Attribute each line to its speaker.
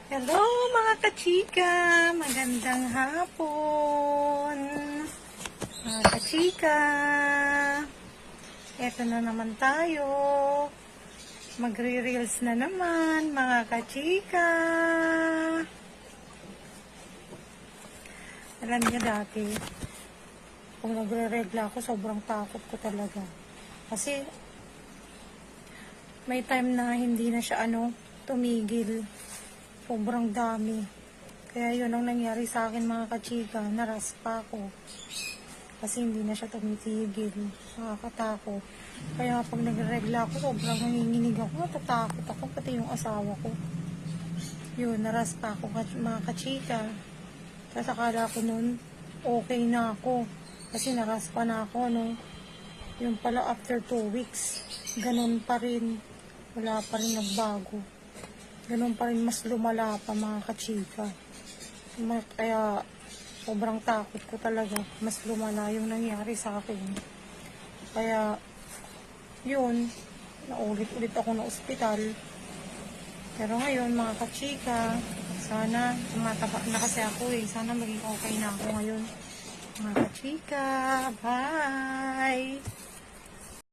Speaker 1: Hello mga kachika! Magandang hapon! Mga kachika! Eto na naman tayo. Magre-reels na naman mga kachika! Alam niyo dati, kung nagre-regla ako, sobrang takot ko talaga. Kasi, may time na hindi na siya tumigil. Sobrang dami. Kaya yun ang nangyari sa akin mga kachika. Naraspa ako. Kasi hindi na siya tumitigil. Nakakatakot. Kaya pag nagregla ako, sobrang nanginginig ako. Natatakot ako. Pati yung asawa ko. Yun, naraspa ako mga kachika. Tapos akala ko nun, okay na ako. Kasi naraspa na ako, Yung pala after 2 weeks, ganun pa rin. Wala pa rin nagbago. Ganun pa rin, mas lumala pa mga kachika. Kaya sobrang takot ko talaga. Mas lumala yung nangyari sa akin. Kaya yun, naulit-ulit ako na ospital. Pero ngayon mga kachika, sana tumataba na kasi ako sana maging okay na ako ngayon. Mga kachika, bye!